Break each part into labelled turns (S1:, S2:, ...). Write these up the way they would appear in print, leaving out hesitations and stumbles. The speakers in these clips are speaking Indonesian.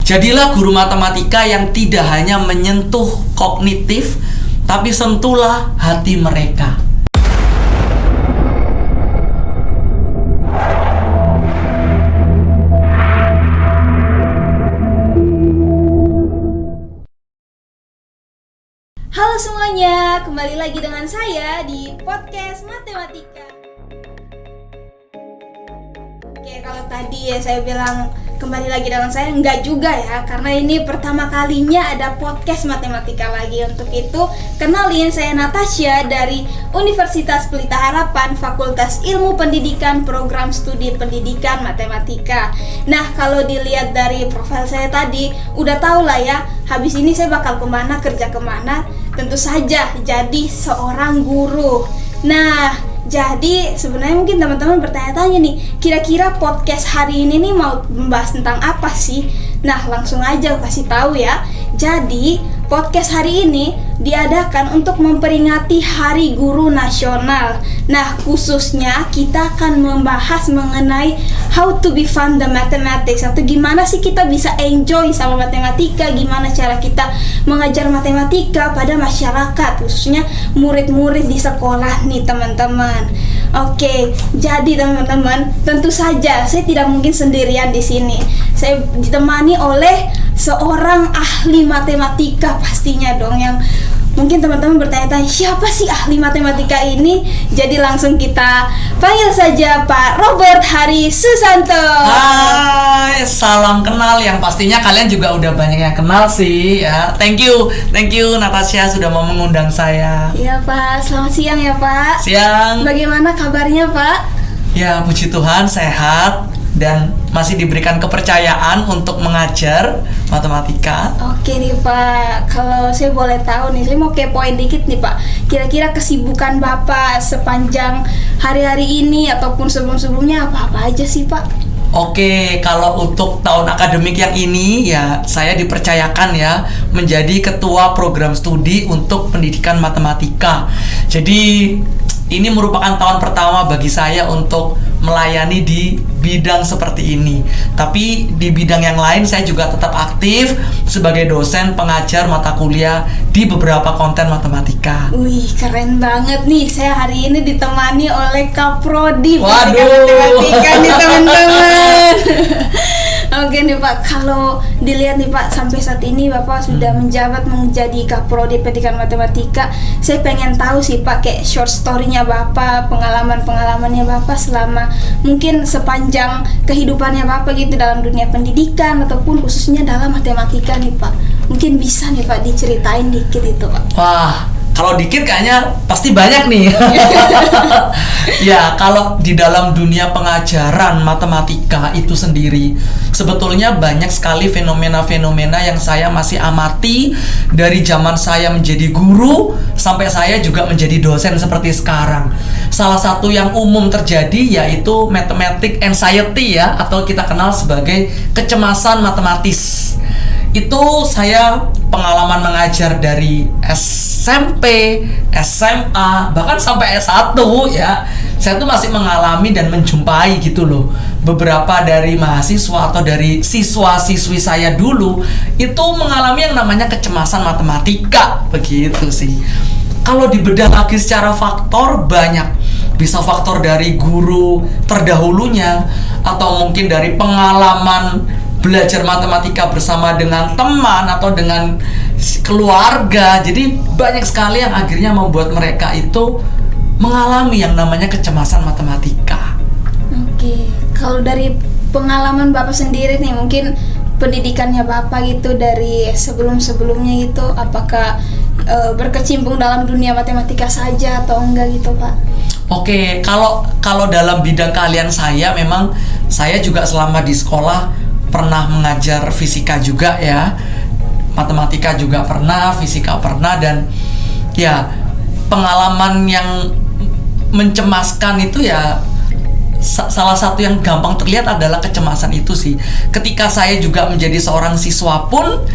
S1: Jadilah guru matematika yang tidak hanya menyentuh kognitif, tapi sentuhlah hati mereka.
S2: Halo semuanya, kembali lagi dengan saya di podcast Matematika. Oke, kalau tadi ya saya bilang kembali lagi dengan saya, enggak juga ya, karena ini pertama kalinya ada podcast Matematika lagi. Untuk itu, kenalin, saya Natasha dari Universitas Pelita Harapan, Fakultas Ilmu Pendidikan, Program Studi Pendidikan Matematika. Nah, kalau dilihat dari profil saya tadi, udah tau lah ya, habis ini saya bakal kemana, kerja kemana. Tentu saja jadi seorang guru. Nah, jadi sebenarnya mungkin teman-teman bertanya-tanya nih, kira-kira podcast hari ini nih mau membahas tentang apa sih? Nah, langsung aja kasih tahu ya. Jadi, podcast hari ini diadakan untuk memperingati Hari Guru Nasional. Nah, khususnya kita akan membahas mengenai how to be fun the mathematics, atau gimana sih kita bisa enjoy sama matematika, gimana cara kita mengajar matematika pada masyarakat, khususnya murid-murid di sekolah nih teman-teman. Oke, jadi teman-teman, tentu saja saya tidak mungkin sendirian di sini. Saya ditemani oleh seorang ahli matematika pastinya dong, yang mungkin teman-teman bertanya-tanya, siapa sih ahli matematika ini? Jadi langsung kita panggil saja Pak Robert Hari Susanto.
S1: Hai, salam kenal yang pastinya kalian juga udah banyak yang kenal sih ya. Thank you Natasha sudah mau mengundang saya.
S2: Iya Pak, selamat siang ya Pak.
S1: Siang.
S2: Bagaimana kabarnya Pak?
S1: Ya, puji Tuhan sehat dan masih diberikan kepercayaan untuk mengajar matematika.
S2: Oke nih Pak, kalau saya boleh tahu nih, saya mau kepoin dikit nih Pak. Kira-kira kesibukan Bapak sepanjang hari-hari ini ataupun sebelum-sebelumnya apa-apa aja sih Pak?
S1: Oke, kalau untuk tahun akademik yang ini ya saya dipercayakan ya menjadi ketua program studi untuk pendidikan matematika. Jadi ini merupakan tahun pertama bagi saya untuk melayani di bidang seperti ini. Tapi di bidang yang lain saya juga tetap aktif sebagai dosen pengajar mata kuliah di beberapa konten matematika.
S2: Wih, keren banget nih. Saya hari ini ditemani oleh Kaprodi
S1: Waduh.
S2: Matematika nih teman-teman. Oke nih Pak, kalau dilihat nih Pak, sampai saat ini Bapak sudah menjabat menjadi Kaprodi Pendidikan Matematika. Saya pengen tahu sih Pak, kayak short story-nya Bapak, pengalaman-pengalamannya Bapak selama mungkin sepanjang kehidupannya Bapak gitu dalam dunia pendidikan ataupun khususnya dalam matematika nih Pak. Mungkin bisa nih Pak diceritain dikit itu Pak.
S1: Wah, kalau dikit kayaknya pasti banyak nih. Ya, kalau di dalam dunia pengajaran matematika itu sendiri, sebetulnya banyak sekali fenomena-fenomena yang saya masih amati dari zaman saya menjadi guru sampai saya juga menjadi dosen seperti sekarang. Salah satu yang umum terjadi yaitu mathematic anxiety ya, atau kita kenal sebagai kecemasan matematis. Itu saya pengalaman mengajar dari SMP, SMA, bahkan sampai S1 ya. Saya tuh masih mengalami dan menjumpai gitu loh. Beberapa dari mahasiswa atau dari siswa-siswi saya dulu itu mengalami yang namanya kecemasan matematika, begitu sih. Kalau dibedah lagi secara faktor banyak. Bisa faktor dari guru terdahulunya atau mungkin dari pengalaman belajar matematika bersama dengan teman atau dengan keluarga. Jadi banyak sekali yang akhirnya membuat mereka itu mengalami yang namanya kecemasan matematika.
S2: Oke, kalau dari pengalaman Bapak sendiri nih, mungkin pendidikannya Bapak gitu dari sebelum-sebelumnya gitu, apakah berkecimpung dalam dunia matematika saja atau enggak gitu Pak?
S1: Oke, kalau dalam bidang keahlian saya, memang saya juga selama di sekolah pernah mengajar fisika juga ya, matematika juga pernah, fisika pernah, dan ya pengalaman yang mencemaskan itu ya salah satu yang gampang terlihat adalah kecemasan itu sih. Ketika saya juga menjadi seorang siswa pun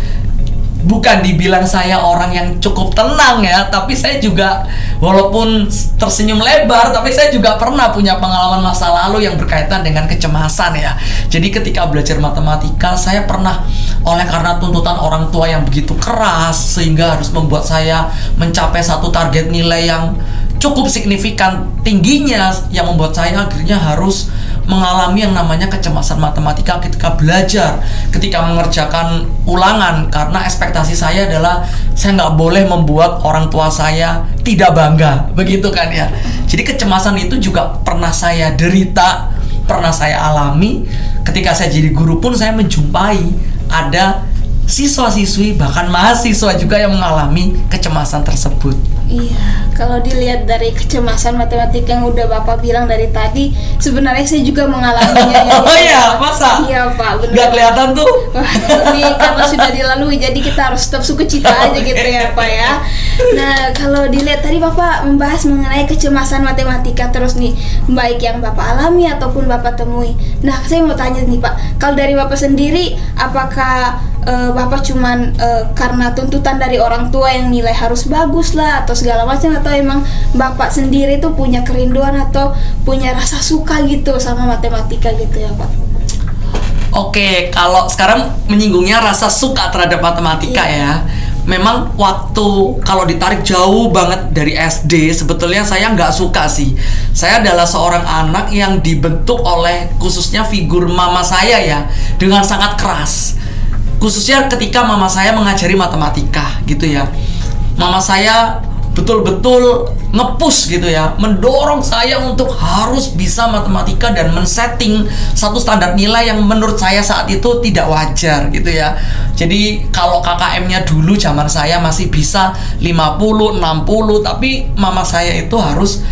S1: bukan dibilang saya orang yang cukup tenang ya, tapi saya juga walaupun tersenyum lebar, tapi saya juga pernah punya pengalaman masa lalu yang berkaitan dengan kecemasan ya. Jadi ketika belajar matematika, saya pernah oleh karena tuntutan orang tua yang begitu keras sehingga harus membuat saya mencapai satu target nilai yang cukup signifikan tingginya, yang membuat saya akhirnya harus mengalami yang namanya kecemasan matematika ketika belajar, ketika mengerjakan ulangan, karena ekspektasi saya adalah saya nggak boleh membuat orang tua saya tidak bangga, begitu kan ya. Jadi kecemasan itu juga pernah saya derita, pernah saya alami. Ketika saya jadi guru pun saya menjumpai ada siswa-siswi bahkan mahasiswa juga yang mengalami kecemasan tersebut.
S2: Iya, kalau dilihat dari kecemasan matematika yang udah Bapak bilang dari tadi, sebenarnya saya juga mengalaminya. Ya.
S1: Oh iya, masa?
S2: Iya Pak, benar.
S1: Nggak kelihatan tuh?
S2: Wah, ini karena sudah dilalui, jadi kita harus tetap sukacita aja gitu ya Pak ya. Nah, kalau dilihat tadi Bapak membahas mengenai kecemasan matematika terus nih, baik yang Bapak alami ataupun Bapak temui. Nah, saya mau tanya nih Pak, kalau dari Bapak sendiri, apakah Bapak cuman karena tuntutan dari orang tua yang nilai harus bagus lah atau segala macam, atau emang Bapak sendiri tuh punya kerinduan atau punya rasa suka gitu sama matematika gitu ya Pak?
S1: Oke, kalau sekarang menyinggungnya rasa suka terhadap matematika ya. Memang waktu kalau ditarik jauh banget dari SD, sebetulnya saya nggak suka sih. Saya adalah seorang anak yang dibentuk oleh khususnya figur mama saya ya, dengan sangat keras. Khususnya ketika mama saya mengajari matematika gitu ya. Mama saya betul-betul nge-push gitu ya, mendorong saya untuk harus bisa matematika dan men-setting satu standar nilai yang menurut saya saat itu tidak wajar gitu ya. Jadi kalau KKM-nya dulu zaman saya masih bisa 50, 60, tapi mama saya itu harus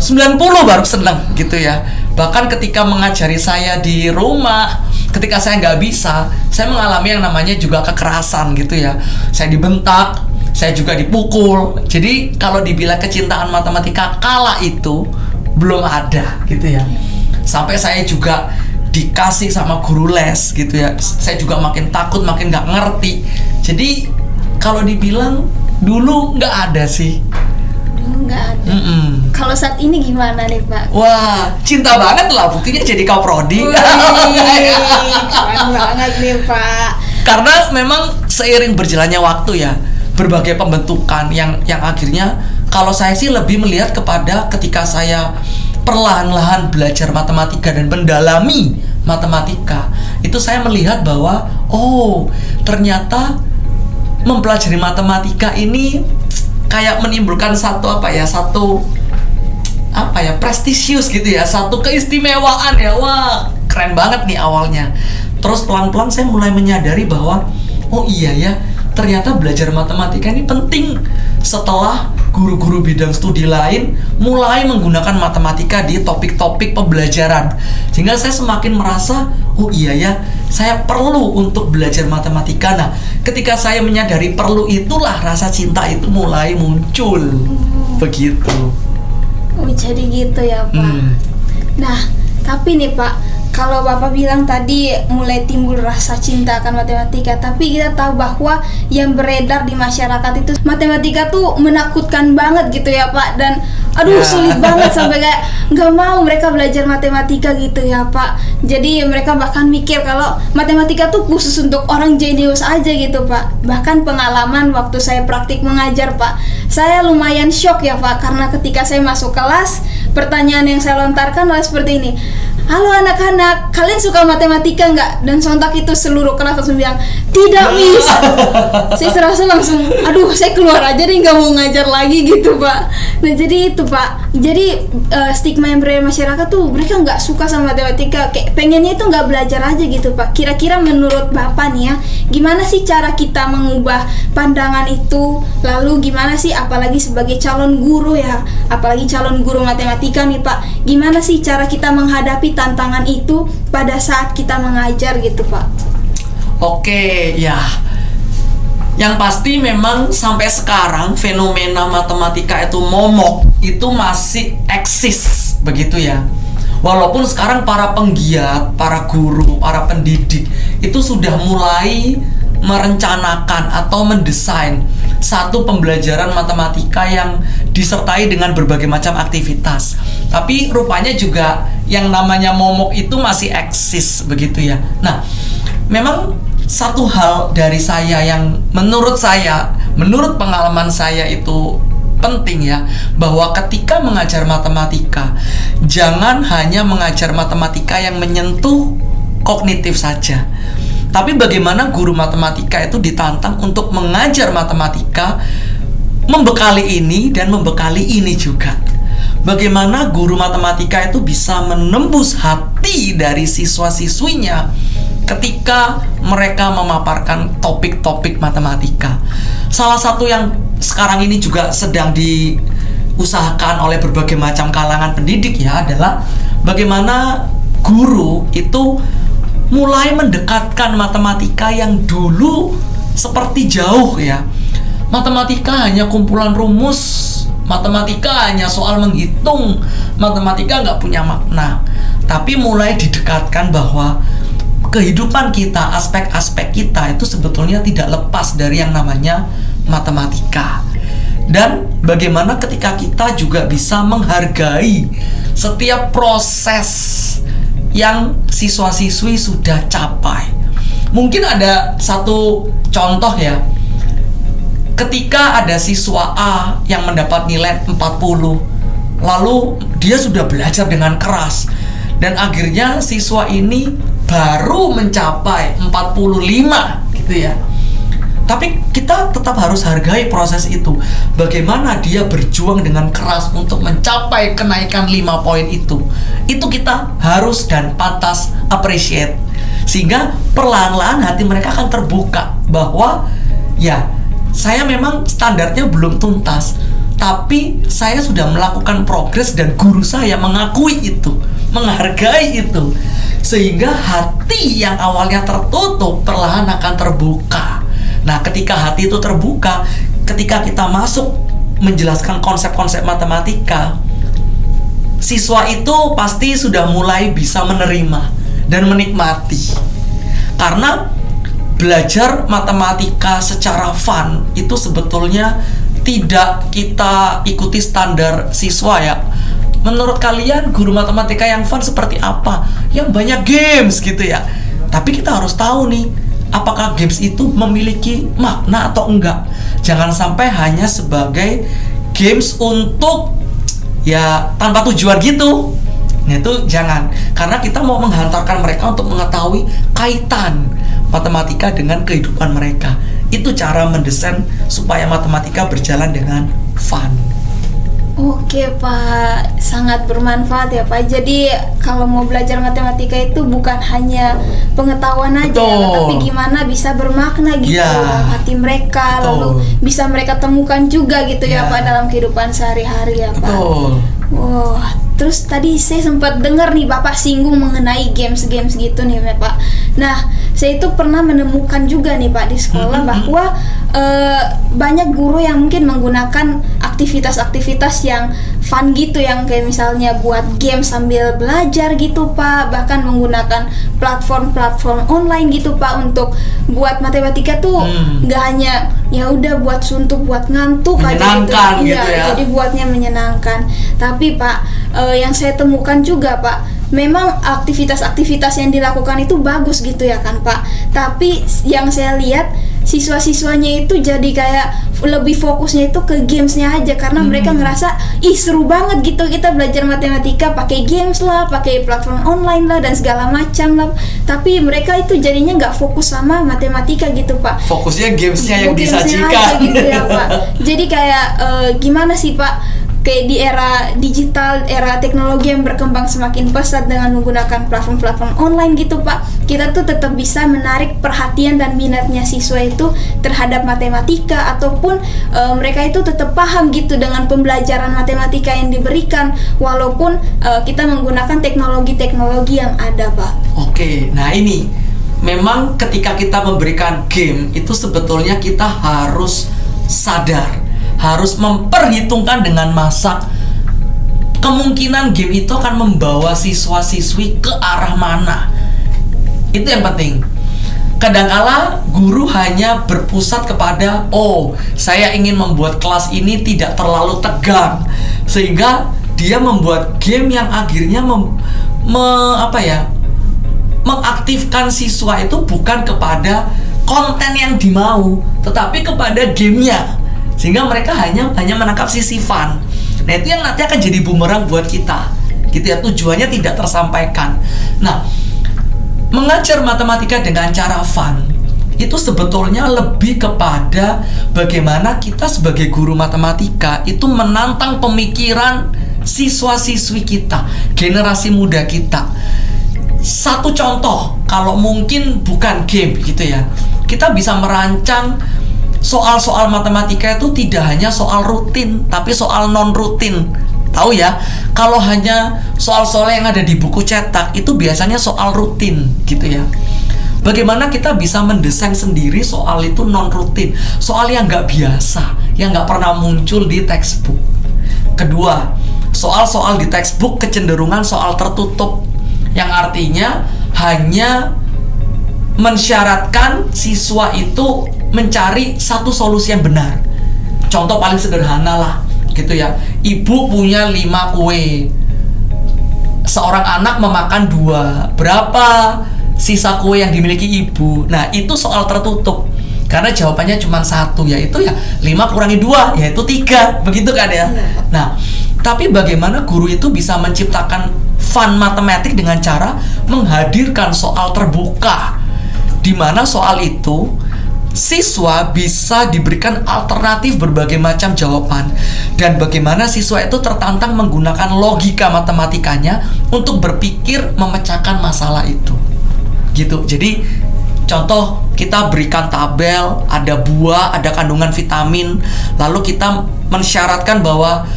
S1: 90 baru seneng gitu ya. Bahkan ketika mengajari saya di rumah, ketika saya nggak bisa, saya mengalami yang namanya juga kekerasan gitu ya. Saya dibentak, saya juga dipukul. Jadi kalau dibilang kecintaan matematika kala itu belum ada gitu ya. Sampai saya juga dikasih sama guru les gitu ya. Saya juga makin takut, makin nggak ngerti. Jadi kalau dibilang dulu nggak ada sih.
S2: Nggak ada. Kalau saat ini gimana nih Pak?
S1: Wah, cinta banget lah, buktinya jadi kaprodi.
S2: Keren banget nih Pak.
S1: Karena memang seiring berjalannya waktu ya, berbagai pembentukan yang akhirnya kalau saya sih lebih melihat kepada ketika saya perlahan-lahan belajar matematika dan mendalami matematika, itu saya melihat bahwa oh, ternyata mempelajari matematika ini kayak menimbulkan satu prestisius gitu ya, satu keistimewaan ya. Wah, keren banget nih awalnya. Terus pelan-pelan saya mulai menyadari bahwa oh iya ya, ternyata belajar matematika ini penting. Setelah guru-guru bidang studi lain mulai menggunakan matematika di topik-topik pembelajaran, sehingga saya semakin merasa oh iya ya, saya perlu untuk belajar matematika. Nah, ketika saya menyadari perlu itulah rasa cinta itu mulai muncul. Begitu.
S2: Oh, jadi gitu ya Pak. Nah, tapi nih Pak, kalau Bapak bilang tadi mulai timbul rasa cinta akan matematika, tapi kita tahu bahwa yang beredar di masyarakat itu matematika tuh menakutkan banget gitu ya Pak. Dan aduh sulit banget sampai kayak nggak mau mereka belajar matematika gitu ya Pak. Jadi mereka bahkan mikir kalau matematika tuh khusus untuk orang jenius aja gitu Pak. Bahkan pengalaman waktu saya praktik mengajar Pak, saya lumayan shock ya Pak, karena ketika saya masuk kelas, pertanyaan yang saya lontarkan adalah seperti ini: halo anak-anak, kalian suka matematika nggak? Dan sontak itu seluruh kelas langsung bilang, tidak Miss. Saya serasa langsung, aduh saya keluar aja deh, nggak mau ngajar lagi gitu Pak. Nah jadi itu Pak, jadi stigma yang beredar masyarakat tuh mereka nggak suka sama matematika, kayak pengennya itu nggak belajar aja gitu Pak. Kira-kira menurut Bapak nih ya, gimana sih cara kita mengubah pandangan itu? Lalu gimana sih, apalagi sebagai calon guru ya, apalagi calon guru matematika nih Pak, gimana sih cara kita menghadapi tantangan itu pada saat kita mengajar gitu Pak?
S1: Oke, ya. Yang pasti memang sampai sekarang fenomena matematika itu momok itu masih eksis begitu ya. Walaupun sekarang para penggiat, para guru, para pendidik itu sudah mulai merencanakan atau mendesain satu pembelajaran matematika yang disertai dengan berbagai macam aktivitas. Tapi rupanya juga yang namanya momok itu masih eksis begitu ya. Nah, memang satu hal dari saya yang menurut pengalaman saya itu penting ya, bahwa ketika mengajar matematika, jangan hanya mengajar matematika yang menyentuh kognitif saja. Tapi bagaimana guru matematika itu ditantang untuk mengajar matematika membekali ini dan membekali ini juga. Bagaimana guru matematika itu bisa menembus hati dari siswa-siswinya ketika mereka memaparkan topik-topik matematika. Salah satu yang sekarang ini juga sedang diusahakan oleh berbagai macam kalangan pendidik ya adalah bagaimana guru itu mulai mendekatkan matematika yang dulu seperti jauh ya. Matematika hanya kumpulan rumus, matematika hanya soal menghitung, matematika nggak punya makna. Tapi mulai didekatkan bahwa kehidupan kita, aspek-aspek kita itu sebetulnya tidak lepas dari yang namanya matematika. Dan bagaimana ketika kita juga bisa menghargai setiap proses yang siswa-siswi sudah capai. Mungkin ada satu contoh ya. Ketika ada siswa A yang mendapat nilai 40, lalu dia sudah belajar dengan keras, dan akhirnya siswa ini baru mencapai 45 gitu ya. Tapi kita tetap harus hargai proses itu. Bagaimana dia berjuang dengan keras untuk mencapai kenaikan 5 poin itu. Itu kita harus dan pantas appreciate. Sehingga perlahan-lahan hati mereka akan terbuka bahwa ya, saya memang standarnya belum tuntas, tapi saya sudah melakukan progres dan guru saya mengakui itu, menghargai itu. Sehingga hati yang awalnya tertutup perlahan akan terbuka. Nah, ketika hati itu terbuka, ketika kita masuk menjelaskan konsep-konsep matematika, siswa itu pasti sudah mulai bisa menerima dan menikmati. Karena belajar matematika secara fun itu sebetulnya tidak kita ikuti standar siswa ya. Menurut kalian guru matematika yang fun seperti apa? Yang banyak games gitu ya. Tapi kita harus tahu nih, apakah games itu memiliki makna atau enggak. Jangan sampai hanya sebagai games untuk ya tanpa tujuan gitu. Nah itu jangan. Karena kita mau menghantarkan mereka untuk mengetahui kaitan matematika dengan kehidupan mereka. Itu cara mendesain supaya matematika berjalan dengan fun.
S2: Oke Pak, sangat bermanfaat ya Pak. Jadi kalau mau belajar matematika itu bukan hanya pengetahuan aja, tapi gimana bisa bermakna gitu dalam hati mereka, lalu bisa mereka temukan juga gitu ya Pak dalam kehidupan sehari-hari ya Pak. Wah, terus tadi saya sempat dengar nih Bapak singgung mengenai games-games gitu nih ya Pak. Nah, saya itu pernah menemukan juga nih Pak di sekolah bahwa banyak guru yang mungkin menggunakan aktivitas-aktivitas yang fun gitu, yang kayak misalnya buat game sambil belajar gitu Pak, bahkan menggunakan platform-platform online gitu Pak untuk buat matematika tuh nggak hanya ya udah buat suntuk, buat ngantuk aja gitu.
S1: Gitu ya.
S2: Jadi buatnya menyenangkan. Tapi Pak, yang saya temukan juga Pak, memang aktivitas-aktivitas yang dilakukan itu bagus gitu ya kan Pak. Tapi yang saya lihat siswa-siswanya itu jadi kayak lebih fokusnya itu ke gamesnya aja, karena mereka ngerasa ih seru banget gitu kita belajar matematika pakai games lah, pakai platform online lah dan segala macam lah. Tapi mereka itu jadinya nggak fokus sama matematika gitu Pak.
S1: Fokusnya gamesnya yang disajikan
S2: gitu ya Pak. Jadi kayak gimana sih Pak? Kayak di era digital, era teknologi yang berkembang semakin pesat dengan menggunakan platform-platform online gitu Pak, kita tuh tetap bisa menarik perhatian dan minatnya siswa itu terhadap matematika, ataupun mereka itu tetap paham gitu dengan pembelajaran matematika yang diberikan, walaupun kita menggunakan teknologi-teknologi yang ada Pak.
S1: Oke, nah ini memang ketika kita memberikan game itu sebetulnya kita harus sadar, harus memperhitungkan dengan masak kemungkinan game itu akan membawa siswa-siswi ke arah mana. Itu yang penting. kadangkala guru hanya berpusat kepada, oh, saya ingin membuat kelas ini tidak terlalu tegang, sehingga dia membuat game yang akhirnya mengaktifkan siswa itu bukan kepada konten yang dimau, tetapi kepada gamenya, sehingga mereka hanya menangkap sisi fun. Nah, itu yang nanti akan jadi bumerang buat kita, gitu ya, tujuannya tidak tersampaikan. Nah, mengajar matematika dengan cara fun itu sebetulnya lebih kepada bagaimana kita sebagai guru matematika itu menantang pemikiran siswa-siswi kita, generasi muda kita. Satu contoh, kalau mungkin bukan game gitu ya, kita bisa merancang soal-soal matematika itu tidak hanya soal rutin, tapi soal non-rutin. Tahu ya, kalau hanya soal-soal yang ada di buku cetak itu biasanya soal rutin gitu ya. Bagaimana kita bisa mendesain sendiri soal itu non-rutin, soal yang nggak biasa, yang nggak pernah muncul di textbook. Kedua, soal-soal di textbook kecenderungan soal tertutup, yang artinya hanya mensyaratkan siswa itu mencari satu solusi yang benar. Contoh paling sederhana lah, gitu ya. Ibu punya 5 kue. Seorang anak memakan 2. Berapa sisa kue yang dimiliki ibu? Nah, itu soal tertutup. Karena jawabannya cuma 1, yaitu ya 5 kurangi 2, yaitu 3. Begitu kan ya? Nah, tapi bagaimana guru itu bisa menciptakan fun matematik dengan cara menghadirkan soal terbuka, di mana soal itu siswa bisa diberikan alternatif berbagai macam jawaban, dan bagaimana siswa itu tertantang menggunakan logika matematikanya untuk berpikir memecahkan masalah itu. Gitu. Jadi contoh, kita berikan tabel, ada buah, ada kandungan vitamin, lalu kita mensyaratkan bahwa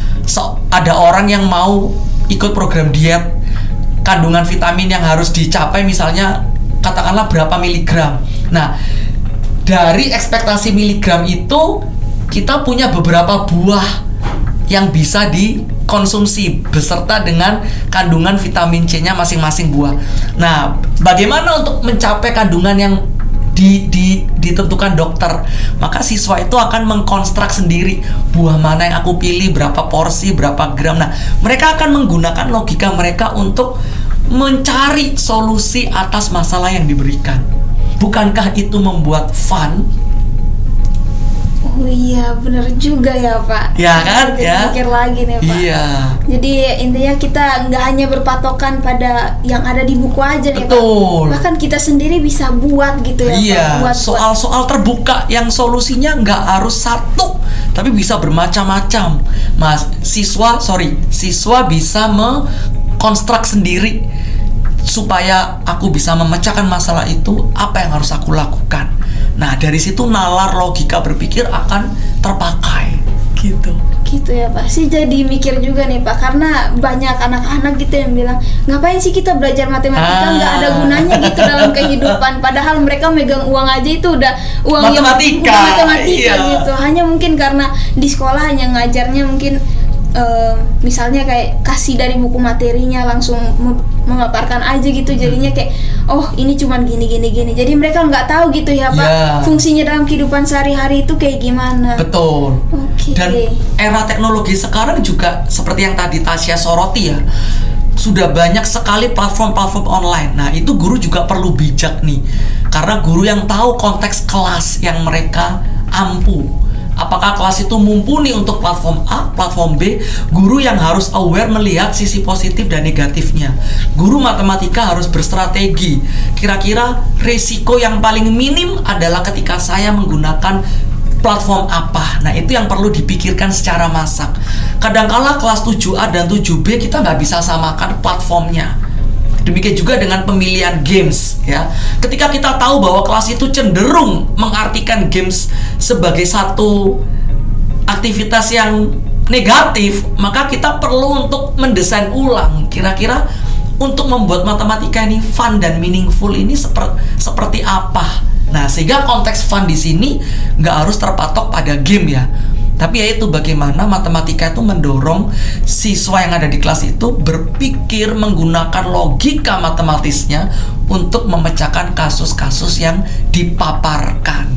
S1: ada orang yang mau ikut program diet, kandungan vitamin yang harus dicapai misalnya katakanlah berapa miligram. Nah, dari ekspektasi miligram itu kita punya beberapa buah yang bisa dikonsumsi beserta dengan kandungan vitamin C-nya masing-masing buah. Nah, bagaimana untuk mencapai kandungan yang ditentukan dokter? Maka siswa itu akan mengkonstruk sendiri buah mana yang aku pilih, berapa porsi, berapa gram. Nah, mereka akan menggunakan logika mereka untuk mencari solusi atas masalah yang diberikan. Bukankah itu membuat fun?
S2: Oh iya, bener juga ya Pak.
S1: Ya kan? Ya.
S2: Pikir lagi nih Pak.
S1: Iya.
S2: Jadi intinya kita nggak hanya berpatokan pada yang ada di buku aja nih
S1: Betul.
S2: Pak. Bahkan kita sendiri bisa buat gitu ya
S1: Iya.
S2: Pak. Buat
S1: Soal-soal terbuka yang solusinya nggak harus satu, tapi bisa bermacam-macam. Siswa bisa mengkonstruk sendiri supaya aku bisa memecahkan masalah itu, apa yang harus aku lakukan. Nah, dari situ nalar logika berpikir akan terpakai. Gitu
S2: ya Pak. Sih jadi mikir juga nih Pak, karena banyak anak-anak gitu yang bilang, ngapain sih kita belajar matematika, nggak ada gunanya gitu dalam kehidupan. Padahal mereka megang uang aja itu udah uang
S1: matematika
S2: iya. Gitu. Hanya mungkin karena di sekolah hanya ngajarnya mungkin misalnya kayak kasih dari buku materinya langsung memaparkan aja gitu, jadinya kayak oh ini cuman gini. Jadi mereka nggak tahu gitu ya Pak, fungsinya dalam kehidupan sehari-hari itu kayak gimana.
S1: Betul.
S2: Okay.
S1: Dan era teknologi sekarang juga seperti yang tadi Tasya soroti ya, sudah banyak sekali platform-platform online. Nah, itu guru juga perlu bijak nih, karena guru yang tahu konteks kelas yang mereka ampu. Apakah kelas itu mumpuni untuk platform A, platform B? Guru yang harus aware melihat sisi positif dan negatifnya. Guru matematika harus berstrategi. Kira-kira resiko yang paling minim adalah ketika saya menggunakan platform apa. Nah, itu yang perlu dipikirkan secara masak. Kadangkala kelas 7A dan 7B kita nggak bisa samakan platformnya. Demikian juga dengan pemilihan games ya. Ketika kita tahu bahwa kelas itu cenderung mengartikan games sebagai satu aktivitas yang negatif, maka kita perlu untuk mendesain ulang kira-kira untuk membuat matematika ini fun dan meaningful ini seperti apa. Nah, sehingga konteks fun di sini nggak harus terpatok pada game ya. Tapi yaitu bagaimana matematika itu mendorong siswa yang ada di kelas itu berpikir menggunakan logika matematisnya untuk memecahkan kasus-kasus yang dipaparkan.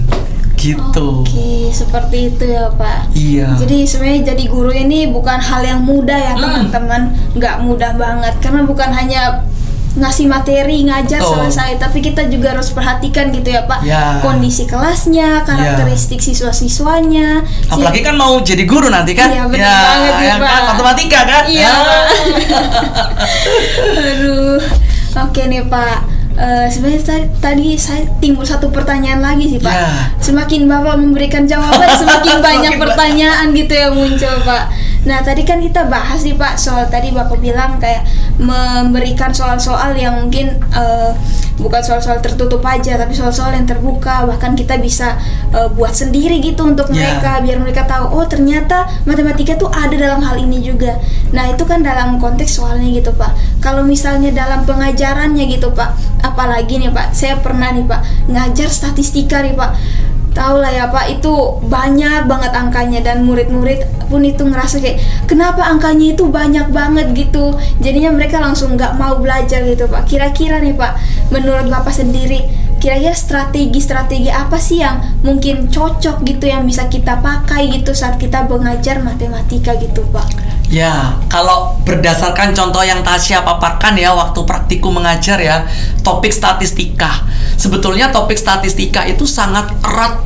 S1: Gitu.
S2: Oke, seperti itu ya Pak.
S1: Iya.
S2: Jadi sebenarnya jadi guru ini bukan hal yang mudah ya teman-teman. Nggak mudah banget, karena bukan hanya ngasih materi, ngajar selesai, tapi kita juga harus perhatikan gitu ya Pak, kondisi kelasnya, karakteristik siswa-siswanya.
S1: Apalagi kan mau jadi guru nanti kan?
S2: Iya benar banget ya Pak.
S1: Kan, matematika kan?
S2: Iya Pak. Aduh, oke nih Pak. Sebenarnya tadi saya timbul satu pertanyaan lagi sih Pak. Semakin Bapak memberikan jawaban, semakin banyak pertanyaan gitu yang muncul Pak. Nah tadi kan kita bahas nih Pak soal tadi Bapak bilang kayak memberikan soal-soal yang mungkin bukan soal-soal tertutup aja, tapi soal-soal yang terbuka, bahkan kita bisa buat sendiri gitu untuk mereka, biar mereka tahu oh ternyata matematika tuh ada dalam hal ini juga. Nah itu kan dalam konteks soalnya gitu Pak. Kalau misalnya dalam pengajarannya gitu Pak, apalagi nih Pak, saya pernah nih Pak ngajar statistika nih Pak. Tahu lah ya Pak, itu banyak banget angkanya dan murid-murid pun itu ngerasa kayak kenapa angkanya itu banyak banget gitu. Jadinya mereka langsung nggak mau belajar gitu Pak. Kira-kira nih Pak, menurut Bapak sendiri, kira-kira strategi apa sih yang mungkin cocok gitu yang bisa kita pakai gitu saat kita mengajar matematika gitu Pak?
S1: Ya, kalau berdasarkan contoh yang Tasya paparkan ya waktu praktikum mengajar ya, topik statistika. Sebetulnya topik statistika itu sangat erat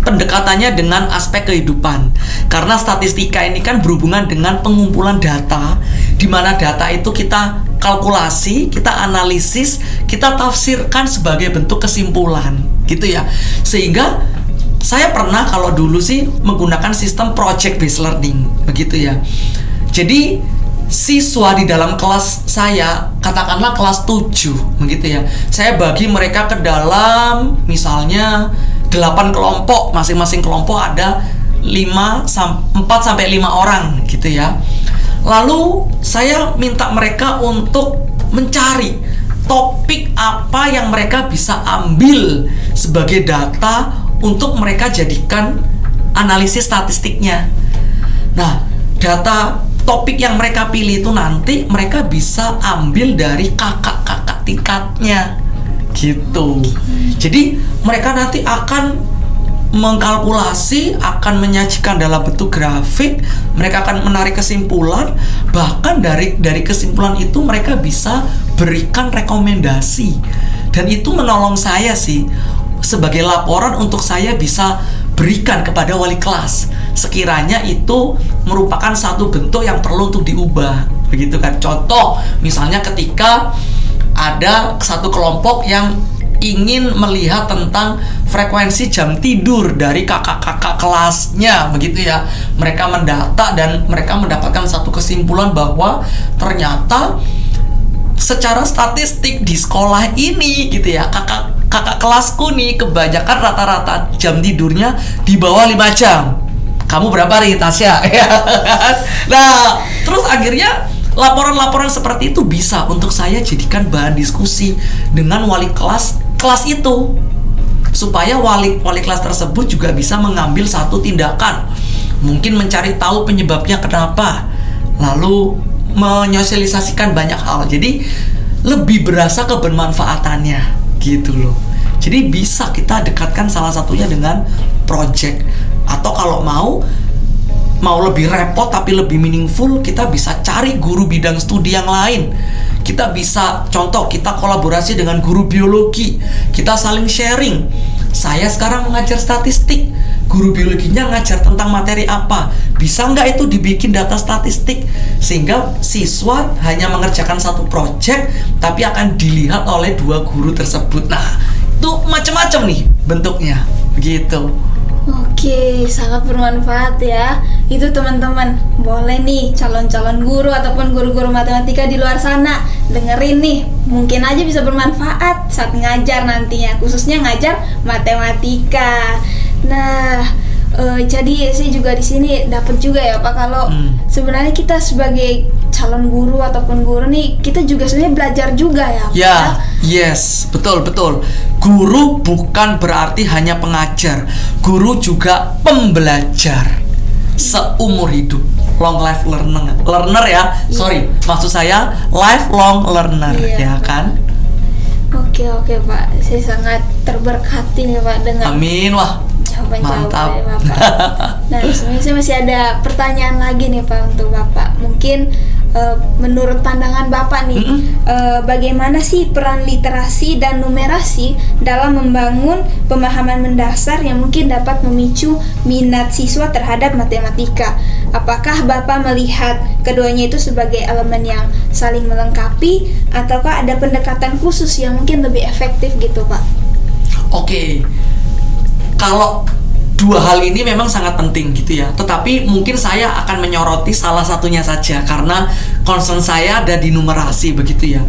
S1: pendekatannya dengan aspek kehidupan. Karena statistika ini kan berhubungan dengan pengumpulan data, di mana data itu kita kalkulasi, kita analisis, kita tafsirkan sebagai bentuk kesimpulan, gitu ya. Sehingga saya pernah kalau dulu sih menggunakan sistem project based learning, begitu ya. Jadi siswa di dalam kelas saya, katakanlah kelas 7 begitu ya, saya bagi mereka ke dalam misalnya 8 kelompok, masing-masing kelompok ada 4 sampai 5 orang gitu ya. Lalu saya minta mereka untuk mencari topik apa yang mereka bisa ambil sebagai data untuk mereka jadikan analisis statistiknya. Nah, data topik yang mereka pilih itu nanti mereka bisa ambil dari kakak-kakak tingkatnya gitu. Jadi mereka nanti akan mengkalkulasi, akan menyajikan dalam bentuk grafik, mereka akan menarik kesimpulan, bahkan dari kesimpulan itu mereka bisa berikan rekomendasi. Dan itu menolong saya sih sebagai laporan untuk saya bisa berikan kepada wali kelas sekiranya itu merupakan satu bentuk yang perlu untuk diubah, begitu kan. Contoh misalnya ketika ada satu kelompok yang ingin melihat tentang frekuensi jam tidur dari kakak-kakak kelasnya, begitu ya. Mereka mendata dan mereka mendapatkan satu kesimpulan bahwa ternyata secara statistik di sekolah ini gitu ya, kakak kelasku nih kebanyakan rata-rata jam tidurnya di bawah 5 jam. Kamu berapa nih Tasya? Nah, terus akhirnya laporan-laporan seperti itu bisa untuk saya jadikan bahan diskusi dengan wali kelas itu, supaya wali kelas tersebut juga bisa mengambil satu tindakan, mungkin mencari tahu penyebabnya kenapa, lalu menyosialisasikan banyak hal. Jadi lebih berasa kebermanfaatannya gitu loh. Jadi bisa kita dekatkan salah satunya dengan project, atau kalau mau lebih repot tapi lebih meaningful, kita bisa cari guru bidang studi yang lain. Kita bisa, contoh, kita kolaborasi dengan guru biologi, kita saling sharing. Saya sekarang mengajar statistik, guru biologinya ngajar tentang materi apa, bisa nggak itu dibikin data statistik, sehingga siswa hanya mengerjakan satu project tapi akan dilihat oleh 2 guru tersebut. Nah, itu macam-macam nih bentuknya, begitu.
S2: Oke, sangat bermanfaat ya. Itu teman-teman, boleh nih calon-calon guru ataupun guru-guru matematika di luar sana dengerin nih, mungkin aja bisa bermanfaat saat ngajar nantinya, khususnya ngajar matematika. Nah, jadi saya juga di sini dapat juga ya Pak, kalau sebenarnya kita sebagai calon guru ataupun guru nih, kita juga sebenarnya belajar juga ya Pak.
S1: Ya, yes, betul. Guru bukan berarti hanya pengajar, guru juga pembelajar. seumur hidup. Long life learner ya. Sorry, maksud saya lifelong learner, ya kan?
S2: Oke Pak, saya sangat terberkati nih Pak dengan
S1: Amin. Wah,
S2: jawaban-jawaban
S1: mantap.
S2: dari Bapak. Nah, sebenarnya saya masih ada pertanyaan lagi nih Pak untuk Bapak. Mungkin menurut pandangan Bapak nih, bagaimana sih peran literasi dan numerasi dalam membangun pemahaman mendasar yang mungkin dapat memicu minat siswa terhadap matematika? Apakah Bapak melihat keduanya itu sebagai elemen yang saling melengkapi, ataukah ada pendekatan khusus yang mungkin lebih efektif gitu Pak?
S1: Oke. Kalau dua hal ini memang sangat penting gitu ya. Tetapi mungkin saya akan menyoroti salah satunya saja karena concern saya ada di numerasi begitu ya.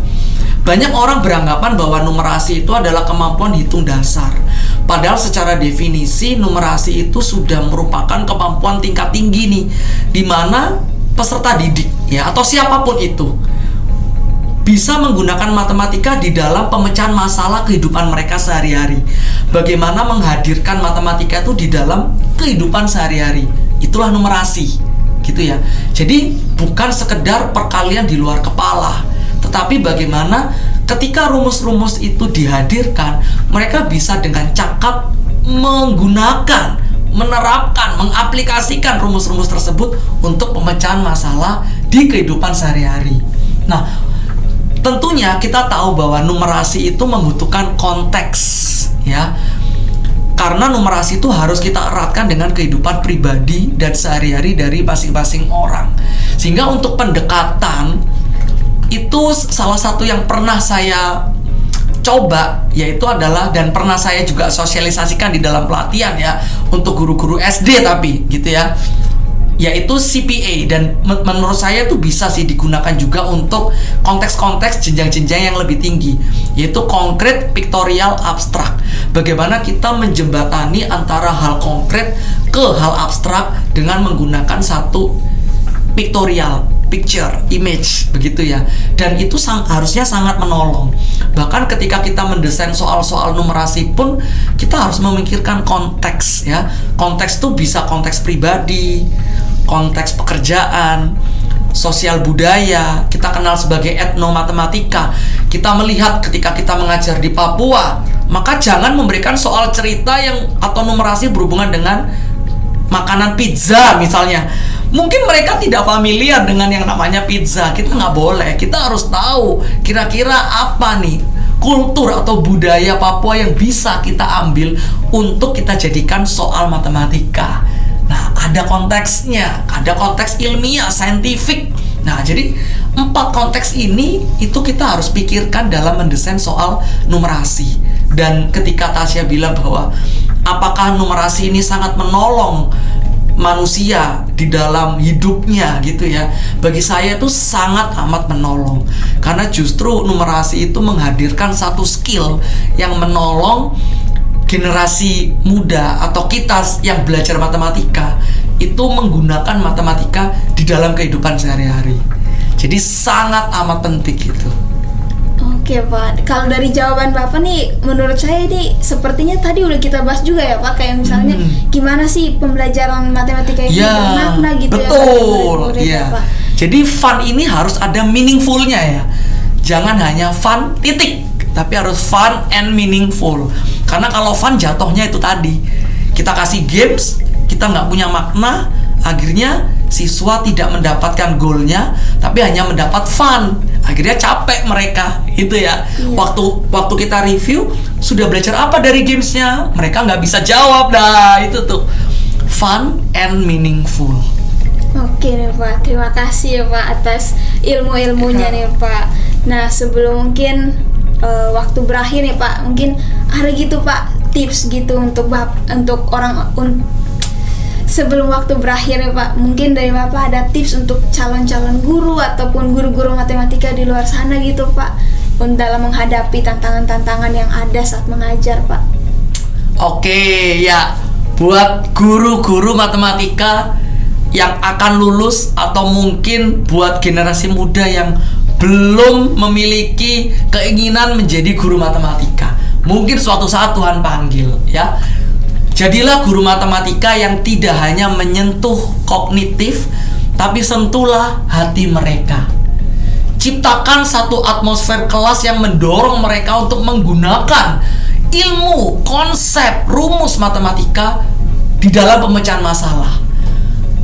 S1: Banyak orang beranggapan bahwa numerasi itu adalah kemampuan hitung dasar. Padahal secara definisi numerasi itu sudah merupakan kemampuan tingkat tinggi nih, di mana peserta didik ya atau siapapun itu bisa menggunakan matematika di dalam pemecahan masalah kehidupan mereka sehari-hari. Bagaimana menghadirkan matematika itu di dalam kehidupan sehari-hari. Itulah numerasi, gitu ya. Jadi bukan sekedar perkalian di luar kepala, tetapi bagaimana ketika rumus-rumus itu dihadirkan, mereka bisa dengan cakap menggunakan, menerapkan, mengaplikasikan rumus-rumus tersebut untuk pemecahan masalah di kehidupan sehari-hari. Nah, tentunya kita tahu bahwa numerasi itu membutuhkan konteks ya. Karena numerasi itu harus kita eratkan dengan kehidupan pribadi dan sehari-hari dari masing-masing orang. Sehingga untuk pendekatan itu salah satu yang pernah saya coba yaitu adalah, dan pernah saya juga sosialisasikan di dalam pelatihan ya untuk guru-guru SD tapi gitu ya, yaitu CPA. Dan menurut saya itu bisa sih digunakan juga untuk konteks-konteks jenjang-jenjang yang lebih tinggi, yaitu konkret, pictorial, abstrak. Bagaimana kita menjembatani antara hal konkret ke hal abstrak dengan menggunakan satu pictorial, picture, image, begitu ya. Dan itu harusnya sangat menolong. Bahkan ketika kita mendesain soal-soal numerasi pun kita harus memikirkan konteks ya. Konteks itu bisa konteks pribadi, konteks pekerjaan, sosial budaya, kita kenal sebagai etnomatematika. Kita melihat ketika kita mengajar di Papua, maka jangan memberikan soal cerita yang atau numerasi berhubungan dengan makanan pizza misalnya. Mungkin mereka tidak familiar dengan yang namanya pizza. Kita nggak boleh, kita harus tahu kira-kira apa nih kultur atau budaya Papua yang bisa kita ambil untuk kita jadikan soal matematika. Nah, ada konteksnya, ada konteks ilmiah, saintifik. Nah, jadi 4 konteks ini itu kita harus pikirkan dalam mendesain soal numerasi. Dan ketika Tasya bilang bahwa apakah numerasi ini sangat menolong manusia di dalam hidupnya gitu ya, bagi saya itu sangat amat menolong. Karena justru numerasi itu menghadirkan satu skill yang menolong generasi muda atau kita yang belajar matematika itu menggunakan matematika di dalam kehidupan sehari-hari. Jadi sangat amat penting gitu.
S2: Oke Pak, kalau dari jawaban Bapak nih, menurut saya ini sepertinya tadi udah kita bahas juga ya Pak. Kayak misalnya gimana sih pembelajaran matematika ini bermakna gitu
S1: betul,
S2: ya Pak.
S1: Jadi fun ini harus ada meaningfulnya ya. Jangan hanya fun titik, tapi harus fun and meaningful. Karena kalau fun jatuhnya itu tadi, kita kasih games, kita nggak punya makna, akhirnya siswa tidak mendapatkan goalnya, tapi hanya mendapat fun. Akhirnya capek mereka, itu ya. Waktu kita review, sudah belajar apa dari gamesnya? Mereka nggak bisa jawab, dah itu tuh fun and meaningful.
S2: Oke nih Pak, terima kasih ya Pak atas ilmu-ilmunya nih Pak. Nah, sebelum mungkin waktu berakhir nih Pak, mungkin ada gitu Pak tips gitu untuk sebelum waktu berakhir ya Pak, mungkin dari Bapak ada tips untuk calon-calon guru ataupun guru-guru matematika di luar sana gitu Pak, dalam menghadapi tantangan-tantangan yang ada saat mengajar Pak.
S1: Oke ya, buat guru-guru matematika yang akan lulus atau mungkin buat generasi muda yang belum memiliki keinginan menjadi guru matematika, mungkin suatu saat Tuhan panggil ya. Jadilah guru matematika yang tidak hanya menyentuh kognitif, tapi sentuhlah hati mereka. Ciptakan satu atmosfer kelas yang mendorong mereka untuk menggunakan ilmu, konsep, rumus matematika di dalam pemecahan masalah.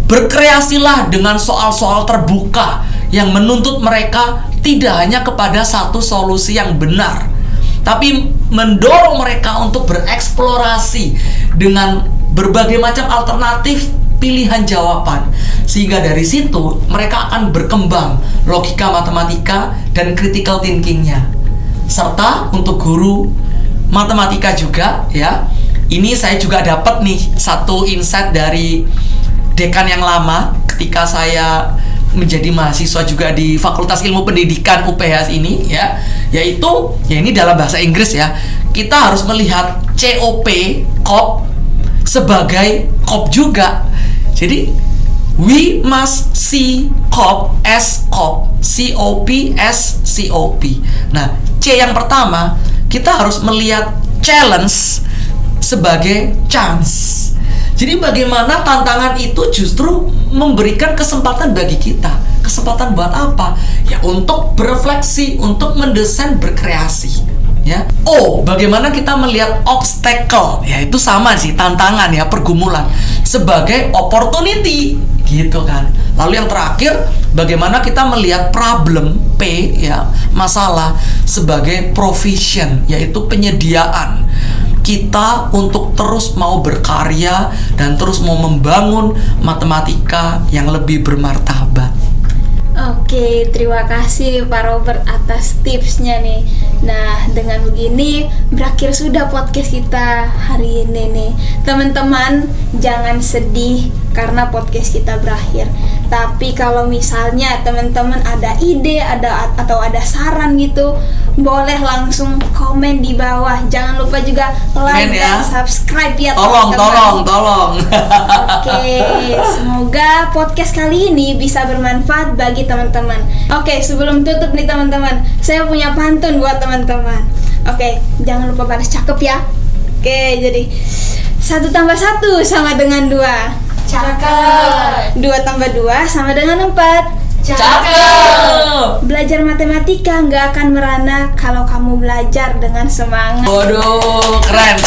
S1: Berkreasilah dengan soal-soal terbuka yang menuntut mereka tidak hanya kepada satu solusi yang benar, tapi mendorong mereka untuk bereksplorasi dengan berbagai macam alternatif pilihan jawaban. Sehingga dari situ mereka akan berkembang logika matematika dan critical thinkingnya. Serta untuk guru matematika juga ya, ini saya juga dapat nih satu insight dari dekan yang lama ketika saya menjadi mahasiswa juga di Fakultas Ilmu Pendidikan UPH ini ya, yaitu ya ini dalam bahasa Inggris ya, kita harus melihat COP sebagai COP juga. Jadi we must see COP as COP, COP as COP. Nah, C yang pertama, kita harus melihat challenge sebagai chance. Jadi bagaimana tantangan itu justru memberikan kesempatan bagi kita. Kesempatan buat apa? Ya untuk berefleksi, untuk mendesain, berkreasi. Ya. Oh, bagaimana kita melihat obstacle? Ya itu sama sih, tantangan ya, pergumulan sebagai opportunity, gitu kan. Lalu yang terakhir, bagaimana kita melihat problem P ya, masalah sebagai provision, yaitu penyediaan kita untuk terus mau berkarya dan terus mau membangun matematika yang lebih bermartabat.
S2: Oke, terima kasih Pak Robert atas tipsnya nih. Nah, dengan begini berakhir sudah podcast kita hari ini nih. Teman-teman, jangan sedih karena podcast kita berakhir. Tapi kalau misalnya teman-teman ada ide, atau ada saran gitu, boleh langsung komen di bawah. Jangan lupa juga like dan subscribe ya.
S1: Tolong.
S2: Oke, semoga podcast kali ini bisa bermanfaat bagi teman-teman. Oke, sebelum tutup nih teman-teman, saya punya pantun buat teman-teman. Oke, jangan lupa balas cakep ya. Oke, jadi 1 tambah 1 sama dengan 2.
S3: Cakep.
S2: 2 tambah 2 sama dengan 4.
S3: Cakep.
S2: Belajar matematika nggak akan merana kalau kamu belajar dengan semangat.
S1: Waduh, keren.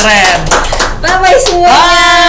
S2: Bye-bye semuanya.
S1: Bye.